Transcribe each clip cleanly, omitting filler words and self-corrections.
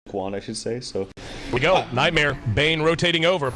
Quan, I should say. So here we go. Nightmare, Bane rotating over.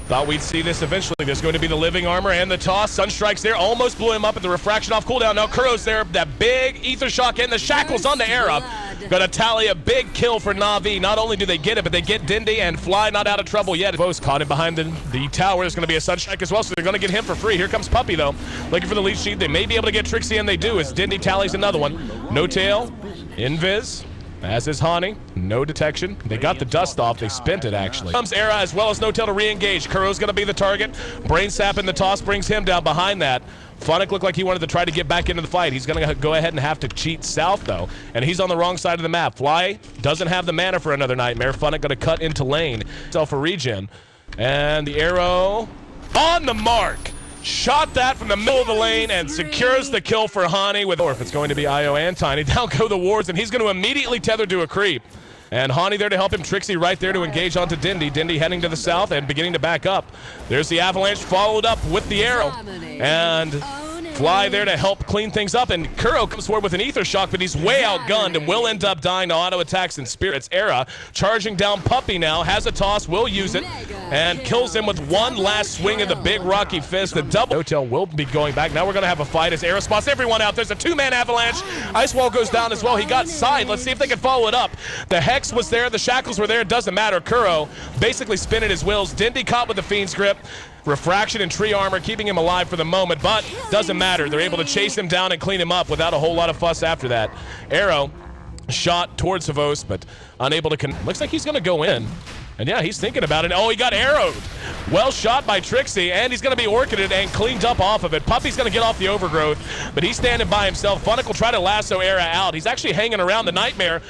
Thought we'd see this eventually. There's going to be the living armor and the toss. Sunstrike's there, almost blew him up at the refraction off cooldown. Now Kuro's there, that big Ether Shock and the shackles on the Era. Gonna tally a big kill for Na'Vi. Not only do they get it, but they get Dindy and Fly not out of trouble yet. Vos caught him behind the tower. There's gonna be a Sunstrike as well, so they're gonna get him for free. Here comes Puppey though, looking for the lead sheet. They may be able to get Trixie, and they do, as Dindy tallies another one. No tail, Invis. As is Hani, no detection. They got the dust off, they spent it actually. Comes Era as well as No Tail to re-engage. Kuro's gonna be the target. Brain Sap in the toss brings him down behind that. Fnatic looked like he wanted to try to get back into the fight. He's gonna go ahead and have to cheat south though, and he's on the wrong side of the map. Fly doesn't have the mana for another Nightmare. Fnatic gonna cut into lane, self a regen. And the arrow on the mark. Shot that from the middle of the lane and secures the kill for Hani with, or if it's going to be Io and Tiny. Down go the wards, and he's going to immediately tether to a creep. And Hani there to help him. Trixie right there to engage onto Dindy. Dindy heading to the south and beginning to back up. There's the Avalanche followed up with the arrow. And Fly there to help clean things up, and Kuro comes forward with an Ether Shock, but he's way outgunned and will end up dying to auto attacks and spirits. Era charging down Puppey now, has a toss, will use it, and kills him with one last swing of the big rocky fist. The double No Tail will be going back. Now we're going to have a fight as Era spots everyone out. There's a two-man Avalanche. Ice Wall goes down as well. He got side. Let's see if they can follow it up. The Hex was there. The Shackles were there. It doesn't matter. Kuro basically spinning his wheels. Dindy caught with the Fiend's Grip. Refraction and tree armor keeping him alive for the moment, but doesn't matter. They're able to chase him down and clean him up without a whole lot of fuss after that. Arrow shot towards Savos, but unable to looks like he's going to go in. And yeah, he's thinking about it. Oh, he got arrowed. Well shot by Trixie, and he's going to be orchided and cleaned up off of it. Puppey's going to get off the overgrowth, but he's standing by himself. Fnatic will try to lasso Era out. He's actually hanging around the Nightmare,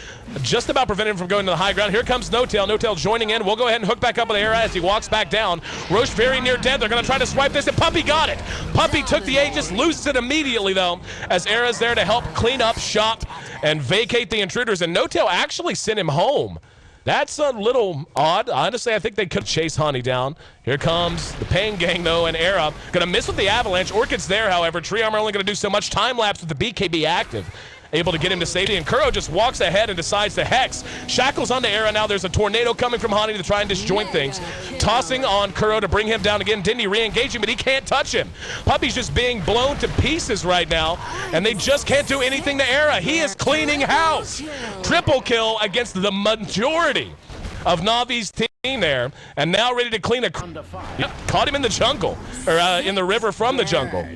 just about preventing him from going to the high ground. Here comes No Tail. No Tail joining in. We'll go ahead and hook back up with Era as he walks back down. Roche very near dead. They're going to try to swipe this, and Puppey got it. Puppey took the Aegis, loses it immediately, though, as Era's there to help clean up shop and vacate the intruders, and No Tail actually sent him home. That's a little odd. Honestly, I think they could chase Hani down. Here comes the Pain Gang, though, and Era. Gonna miss with the Avalanche. Orchid's there, however. Tree Armor only gonna do so much. Time lapse with the BKB active. Able to get him to safety, and Kuro just walks ahead and decides to Hex. Shackles onto Era. Now there's a tornado coming from Hani to try and disjoint things. Tossing on Kuro to bring him down again. Dindy re-engaging, but he can't touch him. Puppey's just being blown to pieces right now, and they just can't do anything to Era. He is cleaning house. Triple kill against the majority of Navi's team there, and now ready to clean a... Yep, caught him in the jungle, or in the river from the jungle.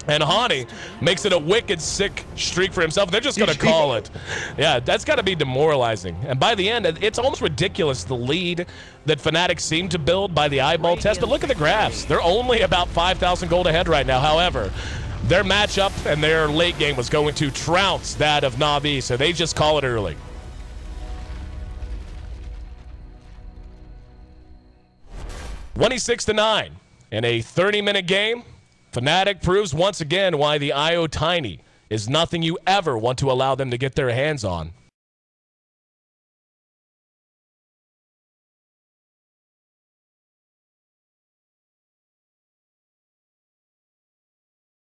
And Hani makes it a wicked sick streak for himself. They're just going to call it. Yeah, that's got to be demoralizing. And by the end, it's almost ridiculous, the lead that Fnatic seemed to build by the eyeball test. But look at the graphs. They're only about 5,000 gold ahead right now. However, their matchup and their late game was going to trounce that of Na'Vi, so they just call it early. (26-9) in a 30-minute game. Fnatic proves once again why the IO Tiny is nothing you ever want to allow them to get their hands on.